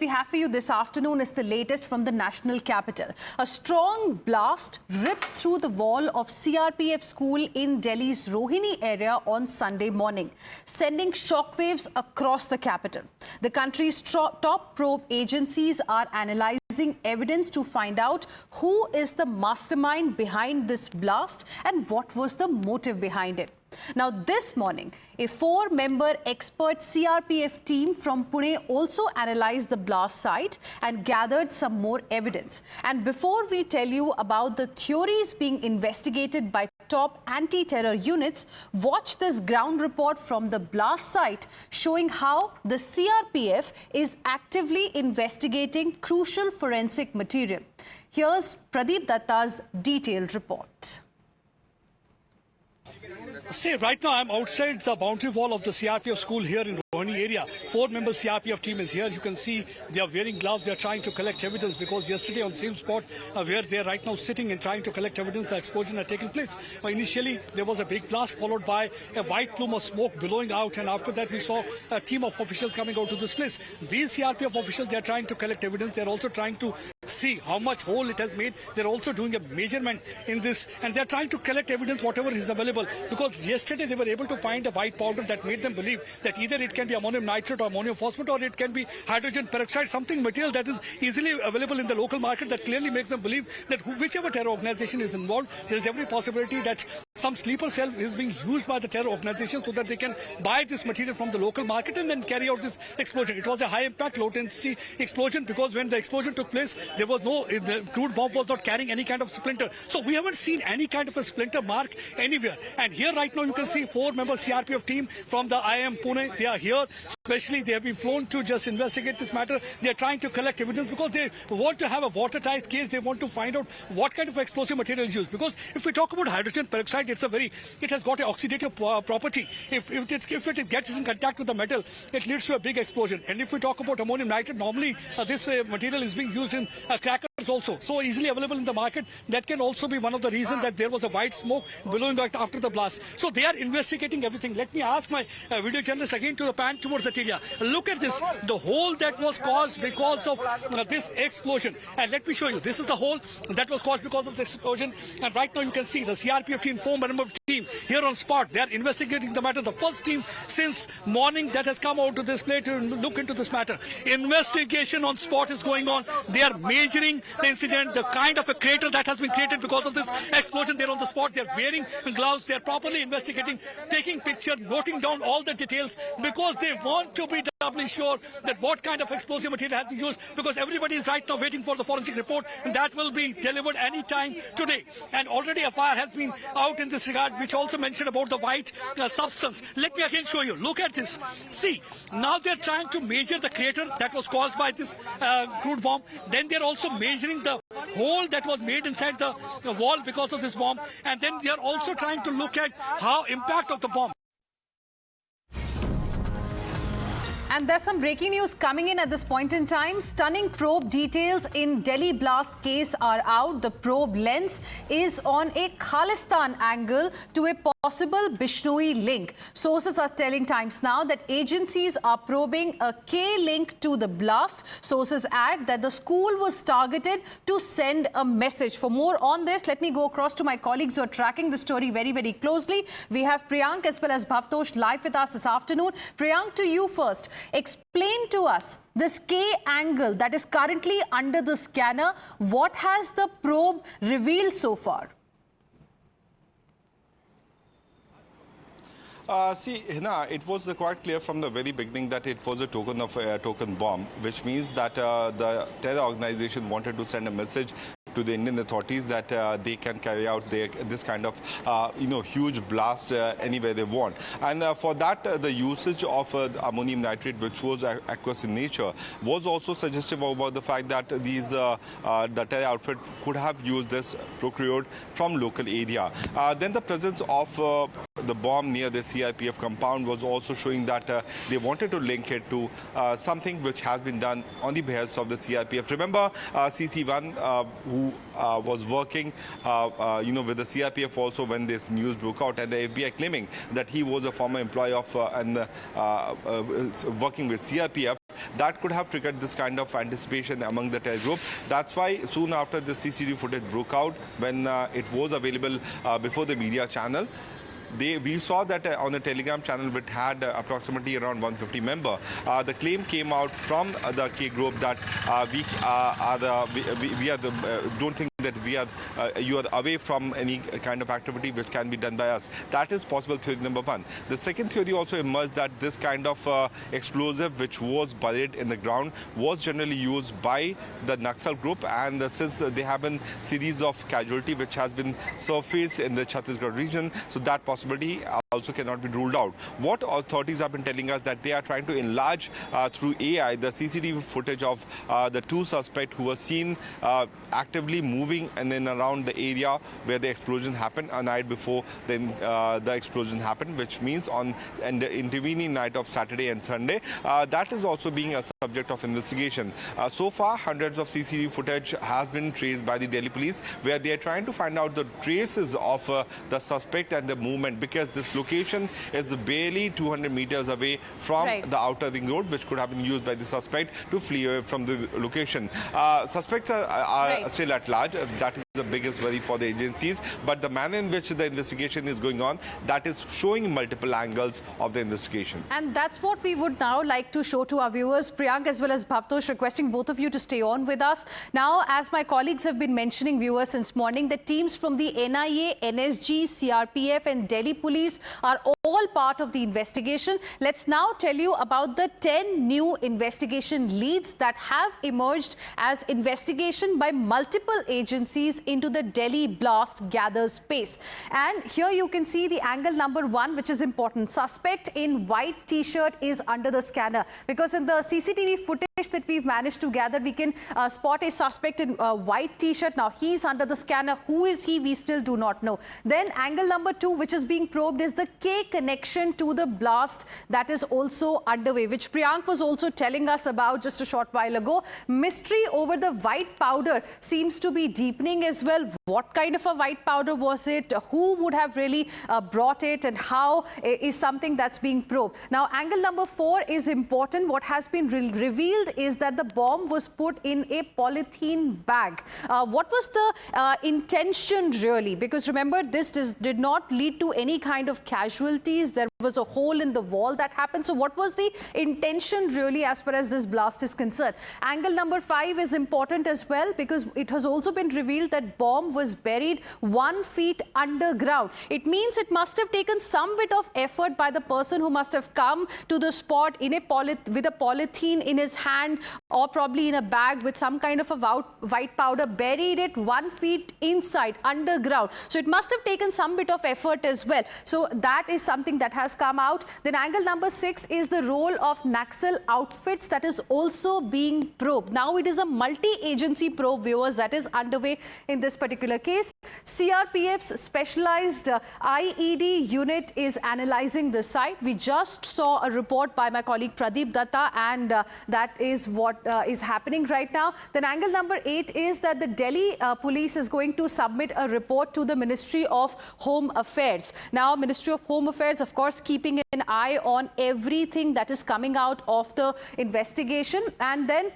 we have for you this afternoon is the latest from the national capital. A strong blast ripped through the wall of CRPF school in Delhi's Rohini area on Sunday morning, sending shockwaves across the capital. The country's top probe agencies are analyzing evidence to find out who is the mastermind behind this blast and what was the motive behind it. Now, this morning, a 4-member expert CRPF team from Pune also analyzed the blast site and gathered some more evidence. And before we tell you about the theories being investigated by top anti-terror units, watch this ground report from the blast site showing how the CRPF is actively investigating crucial forensic material. Here's Pradeep Datta's detailed report. See, right now I'm outside the boundary wall of the CRPF school here in Rohini area. 4-member CRPF team is here. You can see they are wearing gloves. They are trying to collect evidence because yesterday on the same spot where they are right now sitting and trying to collect evidence, the explosion had taken place. Initially, there was a big blast followed by a white plume of smoke billowing out, and after that we saw a team of officials coming out to this place. These CRPF officials, they are trying to collect evidence. They are also trying to see how much hole it has made. They're also doing a measurement in this, and they're trying to collect evidence whatever is available, because yesterday they were able to find a white powder that made them believe that either it can be ammonium nitrate or ammonium phosphate, or it can be hydrogen peroxide, something material that is easily available in the local market that clearly makes them believe that whichever terror organization is involved, there is every possibility that some sleeper cell is being used by the terror organization so that they can buy this material from the local market and then carry out this explosion. It was a high impact, low intensity explosion because when the explosion took place, there was no, the crude bomb was not carrying any kind of splinter. So we haven't seen any kind of a splinter mark anywhere. And here right now you can see 4-member CRPF team from the IIM Pune. They are here. Especially they have been flown to just investigate this matter. They are trying to collect evidence because they want to have a watertight case. They want to find out what kind of explosive material is used. Because if we talk about hydrogen peroxide, it has got an oxidative property. If it gets in contact with the metal, it leads to a big explosion. And if we talk about ammonium nitrate, normally this material is being used in crackers also. So easily available in the market. That can also be one of the reasons that there was a white smoke billowing out after the blast. So they are investigating everything. Let me ask my video journalist again to pan towards the area. Look at this, the hole that was caused because of this explosion. And let me show you, this is the hole that was caused because of the explosion. And right now you can see the CRPF team, 4-member team here on spot. They are investigating the matter. The first team since morning that has come out to this place to look into this matter. Investigation on spot is going on. They are measuring the incident, the kind of a crater that has been created because of this explosion. They're on the spot. They're wearing gloves. They're properly investigating, taking pictures, noting down all the details because they want to be doubly sure that what kind of explosive material has been used, because everybody is right now waiting for the forensic report, and that will be delivered any time today. And already a fire has been out in this regard, which also mentioned about the white substance. Let me again show you. Look at this. See, now they're trying to measure the crater that was caused by this crude bomb. Then they're also measuring the hole that was made inside the wall because of this bomb. And then they're also trying to look at how impact of the bomb. And there's some breaking news coming in at this point in time. Stunning probe details in Delhi blast case are out. The probe lens is on a Khalistan angle to a possible Bishnoi link. Sources are telling Times Now that agencies are probing a K link to the blast. Sources add that the school was targeted to send a message. For more on this, let me go across to my colleagues who are tracking the story very, very closely. We have Priyank as well as Bhavtosh live with us this afternoon. Priyank, to you first. Explain to us this K angle that is currently under the scanner. What has the probe revealed so far? See, Hina, it was quite clear from the very beginning that it was a token bomb, which means that the terror organization wanted to send a message to the Indian authorities that they can carry out this kind of, huge blast anywhere they want. And for that, the usage of ammonium nitrate, which was aqueous in nature, was also suggestive about the fact that these the terror outfit could have used this procured from local area. Then the presence of the bomb near the CRPF compound was also showing that they wanted to link it to something which has been done on the behest of the CRPF. Remember, CC1, who was working, with the CRPF also when this news broke out, and the FBI claiming that he was a former employee of and working with CRPF. that could have triggered this kind of anticipation among the terror group. That's why soon after the CCTV footage broke out, when it was available before the media channel, we saw that on the Telegram channel, which had approximately around 150 members, the claim came out from the K group that don't think that you are away from any kind of activity which can be done by us. That is possible theory number one. The second theory also emerged that this kind of explosive which was buried in the ground was generally used by the Naxal group, and since there have been series of casualty which has been surfaced in the Chhattisgarh region, so that possibility also cannot be ruled out. What authorities have been telling us that they are trying to enlarge through AI the CCTV footage of the two suspects who were seen actively moving and then around the area where the explosion happened a night before the explosion happened, which means on the intervening night of Saturday and Sunday. That is also being a subject of investigation. So far, hundreds of CCTV footage has been traced by the Delhi police, where they are trying to find out the traces of the suspect and the movement, because this location is barely 200 meters away from the outer ring road, which could have been used by the suspect to flee away from the location. Suspects are still at large. That is the biggest worry for the agencies. But the manner in which the investigation is going on, that is showing multiple angles of the investigation. And that's what we would now like to show to our viewers. Priyank as well as Bhavtosh, requesting both of you to stay on with us. Now, as my colleagues have been mentioning, viewers, since morning, the teams from the NIA, NSG, CRPF and Delhi Police are all part of the investigation. Let's now tell you about the 10 new investigation leads that have emerged as investigation by multiple agencies into the Delhi blast gathers pace. And here you can see the angle number 1, which is important. Suspect in white t-shirt is under the scanner, because in the CCTV footage that we've managed to gather, we can spot a suspect in a white t-shirt. Now he's under the scanner. Who is he? We still do not know. Then angle number 2, which is being probed, is the K connection to the blast that is also underway, which Priyank was also telling us about just a short while ago. Mystery over the white powder seems to be deepening as well. What kind of a white powder was it? Who would have really brought it, and how is something that's being probed. Now, angle number 4 is important. What has been revealed is that the bomb was put in a polythene bag. What was the intention really? Because remember, this did not lead to any kind of casualties. There was a hole in the wall that happened. So what was the intention really as far as this blast is concerned? Angle number 5 is important as well, because it has also been revealed that bomb was buried 1 feet underground. It means it must have taken some bit of effort by the person who must have come to the spot in with a polythene in his hand, or probably in a bag with some kind of a white powder, buried it 1 feet inside underground. So it must have taken some bit of effort as well. So that is something that has come out. Then angle number 6 is the role of Naxal outfits that is also being probed. Now it is a multi-agency probe, viewers, that is underway in this particular case. CRPF's specialized IED unit is analyzing the site. We just saw a report by my colleague Pradeep Datta, and that is what is happening right now. Then angle number 8 is that the Delhi police is going to submit a report to the Ministry of Home Affairs. Now, Ministry of Home Affairs, of course, keeping an eye on everything that is coming out of the investigation. And then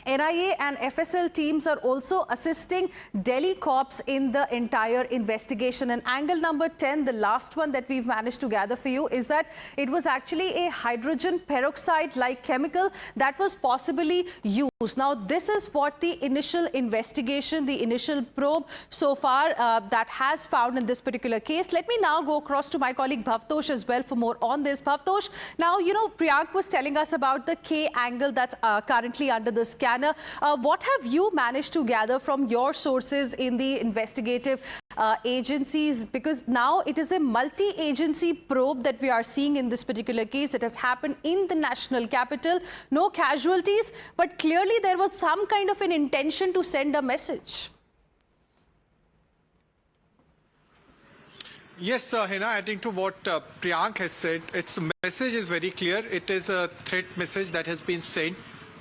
NIA and FSL teams are also assisting Delhi cops in the entire investigation. And angle number 10, the last one that we've managed to gather for you, is that it was actually a hydrogen peroxide-like chemical that was possibly used. Now, this is what the initial investigation, the initial probe so far that has found in this particular case. Let me now go across to my colleague Bhavtosh as well for more on this. Bhavtosh, now, you know, Priyank was telling us about the K angle that's currently under the scanner. What have you managed to gather from your sources in the investigative agencies? Because now it is a multi-agency probe that we are seeing in this particular case. It has happened in the national capital. No casualties, but clearly there was some kind of an intention to send a message. Yes, Hina, adding to what Priyank has said, its message is very clear. It is a threat message that has been sent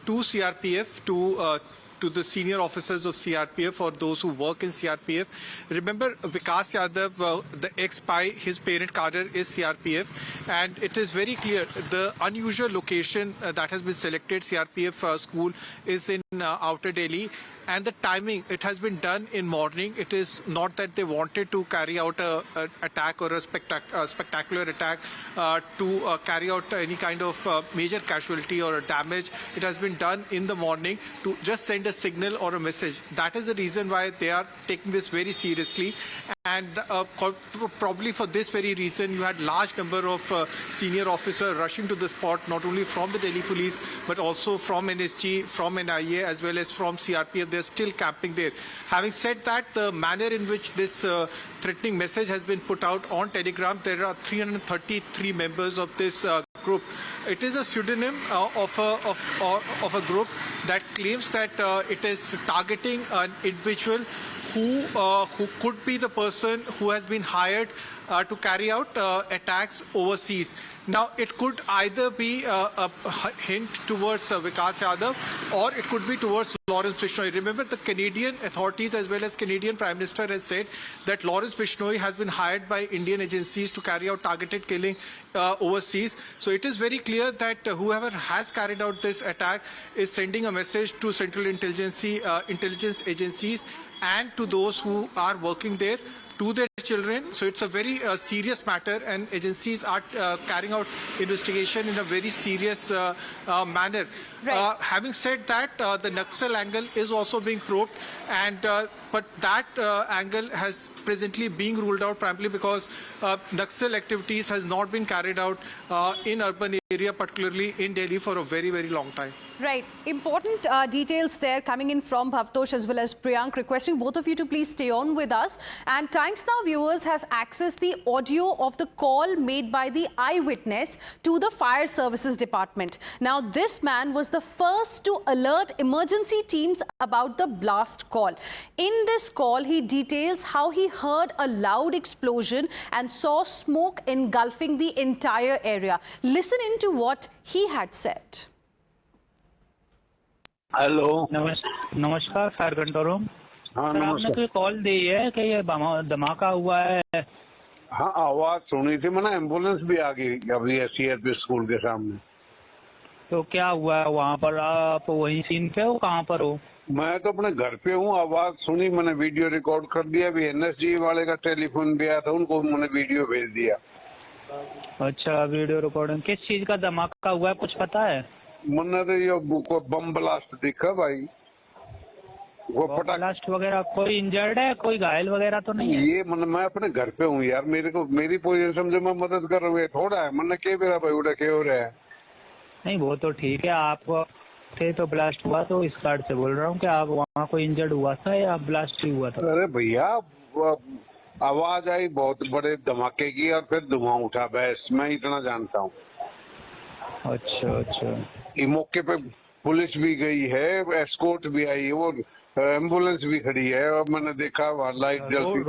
to CRPF, to to the senior officers of CRPF or those who work in CRPF. Remember, Vikas Yadav, the ex-spy, his parent cadre is CRPF, and it is very clear the unusual location that has been selected, CRPF school, is in outer Delhi. And the timing, it has been done in morning. It is not that they wanted to carry out an attack or a spectacular attack to carry out any kind of major casualty or damage. It has been done in the morning to just send a signal or a message. That is the reason why they are taking this very seriously. And probably for this very reason, you had large number of senior officers rushing to the spot, not only from the Delhi police, but also from NSG, from NIA, as well as from CRPF. They're still camping there. Having said that, the manner in which this threatening message has been put out on Telegram, there are 333 members of this group. It is a pseudonym of a group that claims that it is targeting an individual who could be the person who has been hired to carry out attacks overseas. Now, it could either be a hint towards Vikas Yadav, or it could be towards Lawrence Bishnoi. Remember, the Canadian authorities as well as Canadian Prime Minister has said that Lawrence Bishnoi has been hired by Indian agencies to carry out targeted killing overseas. So it is very clear that whoever has carried out this attack is sending a message to Central Intelligence agencies and to those who are working there, to their children. So it's a very serious matter, and agencies are carrying out investigation in a very serious manner. Right. Having said that, the Naxal angle is also being probed, and but that angle has presently being ruled out primarily because Naxal activities has not been carried out in urban area, particularly in Delhi, for a very, very long time. Right. Important details there coming in from Bhavtosh as well as Priyank, requesting both of you to please stay on with us. And Times Now viewers has accessed the audio of the call made by the eyewitness to the Fire Services Department. Now, this man was the first to alert emergency teams about the blast call. In this call, he details how he heard a loud explosion and saw smoke engulfing the entire area. Listen into what he had said. Hello नमस्कार fire control room. हाँ sir, आपने नमस्कार। कोई call दी है कि ये धमाका हुआ है? हाँ आवाज सुनी थी मैंने, एम्बुलेंस भी आ गई अभी CRPF स्कूल के सामने। तो क्या हुआ है वहाँ पर? आप वहीं सीन पे हो? कहाँ पर हो? मैं तो अपने घर पे हूँ, आवाज सुनी, मैंने वीडियो रिकॉर्ड कर दिया। अभी NSG वाले का टेलीफोन भी आया था, उनको मैंने वीडियो भेज दिया। अच्छा, वीडियो रिकॉर्डिंग। किस चीज का धमाका हुआ है, कुछ पता है? मैंने तो ये बमब्लास्ट दिखा भाई, वो बमब्लास्ट वगैरह। कोई इंजर्ड है, कोई घायल वगैरह तो नहीं है? ये मैं अपने घर पे हूँ यार, मेरी पोजीशन समझो, मैं मदद कर रहा हूँ, थोड़ा है मैंने के मेरा भाई उड़ा के हो रहा है। नहीं, वो तो ठीक है, आपको थे तो ब्लास्ट हुआ, तो इस कार्ड से बोल रहा हूँ कि आप वहाँ कोई इंजर्ड हुआ था या ब्लास्ट ही हुआ था? अरे भैया, आवाज आई बहुत बड़े धमाके की और फिर धुआं उठा, बस मैं इतना जानता हूँ। अच्छा अच्छा। ये मौके पे पुलिस भी गई है, एस्कॉर्ट भी आई है, वो एम्बुलेंस भी खड़ी है, और मैंने देखा वहाँ लाइट जलती।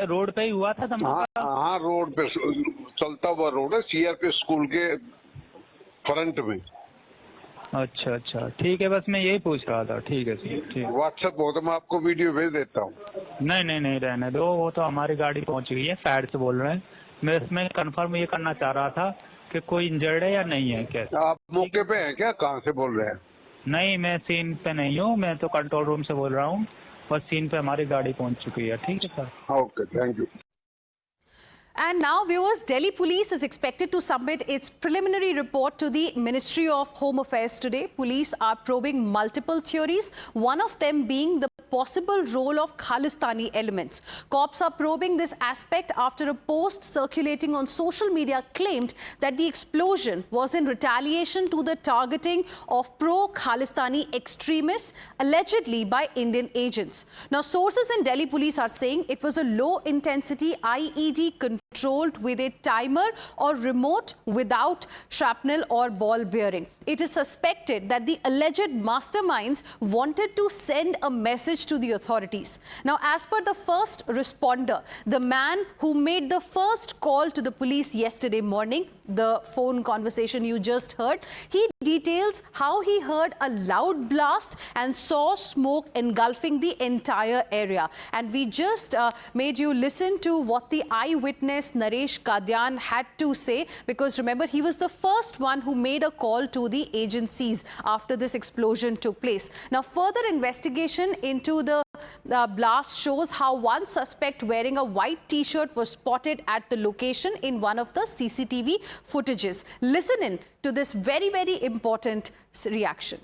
रोड पे ही हुआ था धमाका? हाँ, रोड पे चलता हुआ रोड है, CRPF स्कूल के फ्रंट में। अच्छा अच्छा, ठीक है, बस मैं यही पूछ रहा था। ठीक है सर, ठीक। व्हाट्सएप हो तो मैं आपको वीडियो भेज देता हूँ। नहीं, रहने दो, वो तो हमारी गाड़ी पहुंच गई है, फायर से बोल रहे हैं। मैं इसमें कंफर्म ये करना चाह रहा था कि कोई इंजर्ड है या नहीं है। कैसे आप मौके पे हैं क्या? कहाँ से बोल रहे हैं? नहीं, मैं सीन पे नहीं हूँ, मैं तो कंट्रोल रूम से बोल रहा हूँ। बस सीन पे हमारी गाड़ी पहुंच चुकी है। ठीक है sir, okay, thank you. And now, viewers, Delhi police is expected to submit its preliminary report to the Ministry of Home Affairs today. Police are probing multiple theories, one of them being the possible role of Khalistani elements. Cops are probing this aspect after a post circulating on social media claimed that the explosion was in retaliation to the targeting of pro-Khalistani extremists, allegedly by Indian agents. Now, sources in Delhi police are saying it was a low-intensity IED controlled with a timer or remote without shrapnel or ball bearing. It is suspected that the alleged masterminds wanted to send a message to the authorities. Now, as per the first responder, the man who made the first call to the police yesterday morning, the phone conversation you just heard, he details how he heard a loud blast and saw smoke engulfing the entire area. And we just made you listen to what the eyewitness Naresh Kadyan had to say, because remember, he was the first one who made a call to the agencies after this explosion took place. Now, further investigation into the blast shows how one suspect wearing a white t-shirt was spotted at the location in one of the CCTV footages. Listen in to this very, very important reaction.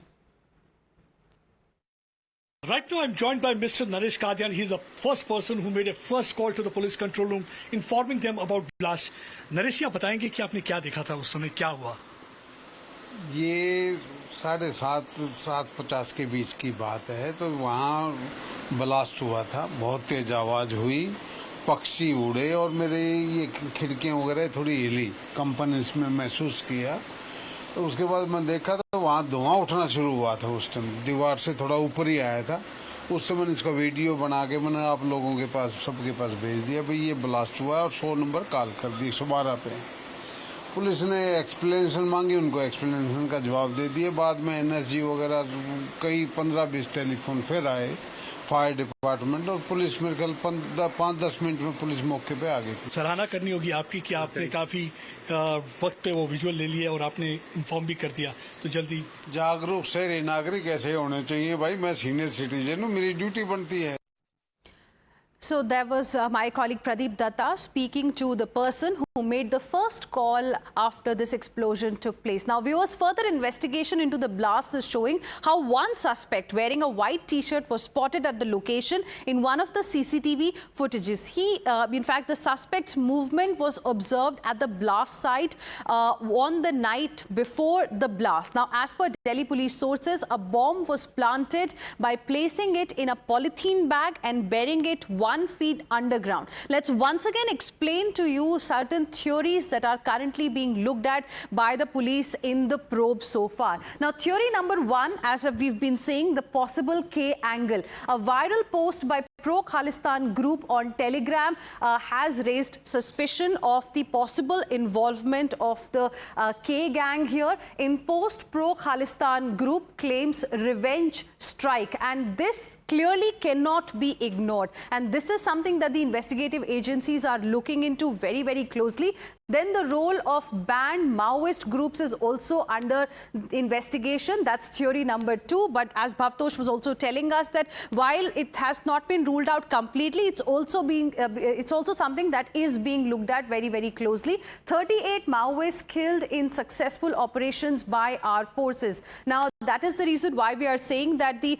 Right now, I'm joined by Mr. Naresh Kadyan. He's the first person who made a first call to the police control room, informing them about blast. Naresh, आप बताएंगे कि आपने क्या देखा था उस समय, क्या हुआ? ये 7:30-7:50 के बीच की बात है। तो वहाँ ब्लास्ट हुआ था, बहुत तेज आवाज़ हुई, पक्षी उड़े और मेरे ये खिड़कियाँ वगैरह थोड़ी हिली, कंपन इसमें महसूस किया। तो उसके बाद मैं देखा तो वहाँ धुआं उठना शुरू हुआ था। उस टाइम दीवार से थोड़ा ऊपर ही आया था। उस समय इसका वीडियो बना के मैंने आप लोगों के पास, सबके पास भेज दिया, भाई ये ब्लास्ट हुआ, और 100 नंबर कॉल कर दी 112 पे। पुलिस ने एक्सप्लेनेशन मांगी, उनको एक्सप्लेनेशन का जवाब दे दिए। बाद में एनएसजी वगैरह कई 15-20 टेलीफोन फिर आए, फायर डिपार्टमेंट, और पुलिस मेरे ख्याल 5-10 मिनट में पुलिस मौके पे आ गई थी। सराहना करनी होगी आपकी कि आपने काफी वक्त पे वो विजुअल ले लिया और आपने इन्फॉर्म भी कर दिया। तो जल्दी जागरूक शहरी नागरिक ऐसे होने चाहिए भाई। मैं सीनियर सिटीजन हूँ, मेरी ड्यूटी बनती है। So there was my colleague Pradeep Datta speaking to the person who made the first call after this explosion took place. Now, viewers, further investigation into the blast is showing how one suspect wearing a white t-shirt was spotted at the location in one of the CCTV footages. In fact, the suspect's movement was observed at the blast site on the night before the blast. Now, as per Delhi police sources, a bomb was planted by placing it in a polythene bag and burying it 1 feet underground. Let's once again explain to you certain theories that are currently being looked at by the police in the probe so far. Now, theory number 1, as we've been saying, the possible K angle. A viral post by pro-Khalistan group on Telegram has raised suspicion of the possible involvement of the K gang here. In post, pro-Khalistan group claims revenge strike, and this clearly cannot be ignored. And this is something that the investigative agencies are looking into very, very closely. Then the role of banned Maoist groups is also under investigation. That's theory number 2. But as Bhavtosh was also telling us, that while it has not been ruled out completely, it's also something that is being looked at very, very closely. 38 Maoists killed in successful operations by our forces. Now, that is the reason why we are saying that the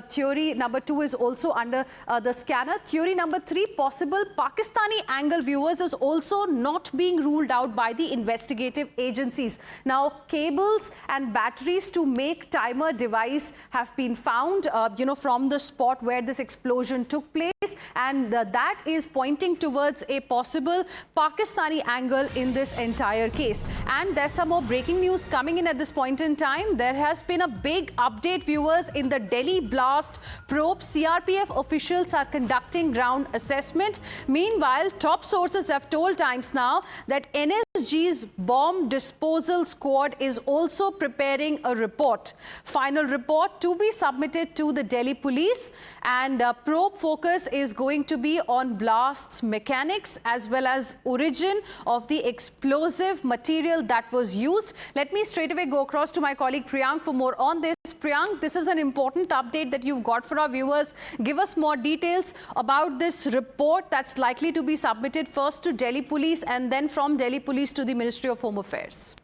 theory number 2 is also under the scanner. Theory number 3, possible Pakistani angle, viewers, is also not being ruled out by the investigative agencies. Now, cables and batteries to make timer device have been found, from the spot where this explosion took place, and that is pointing towards a possible Pakistani angle in this entire case. And there's some more breaking news coming in at this point in time. There has been a big update, viewers, in the Delhi blast probe. CRPF officials are conducting ground assessment. Meanwhile, top sources have told Times Now that NSG's bomb disposal squad is also preparing a report. Final report to be submitted to the Delhi police, and probe focus is going to be on blast's mechanics as well as origin of the explosive material that was used. Let me straight away go across to my colleague Priyank for more on this. Priyank, this is an important update that you've got for our viewers. Give us more details about this report that's likely to be submitted first to Delhi police and then from Delhi police to the Ministry of Home Affairs.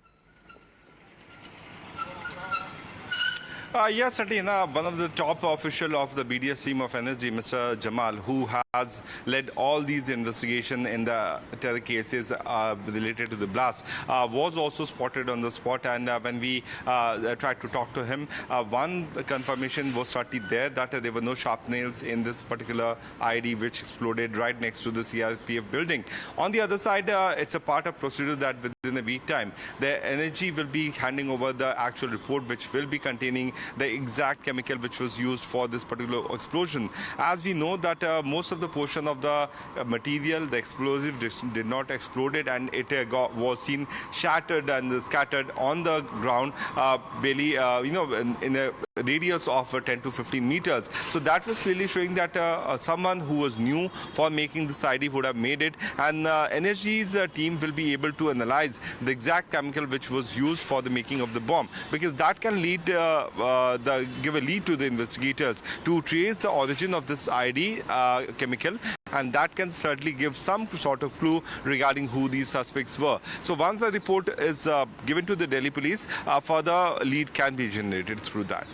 Yes, Satina, one of the top official of the BDS team of NSG, Mr. Jamal, who has led all these investigations in the terror cases related to the blast, was also spotted on the spot. And when we tried to talk to him, one confirmation was certainly there that there were no sharp nails in this particular IED which exploded right next to the CRPF building. On the other side, it's a part of procedure that within a week time, the NSG will be handing over the actual report, which will be containing the exact chemical which was used for this particular explosion. As we know that most of the portion of the material, the explosive did not exploded, and it was seen shattered and scattered on the ground, barely in a radius of 10 to 15 meters. So that was clearly showing that someone who was new for making this ID would have made it, and NSG's team will be able to analyze the exact chemical which was used for the making of the bomb, because that can lead give a lead to the investigators to trace the origin of this ID chemical, and that can certainly give some sort of clue regarding who these suspects were. So once the report is given to the Delhi police, further lead can be generated through that.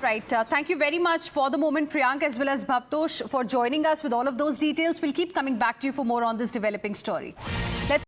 Right. Thank you very much for the moment, Priyank, as well as Bhavtosh, for joining us with all of those details. We'll keep coming back to you for more on this developing story. Let's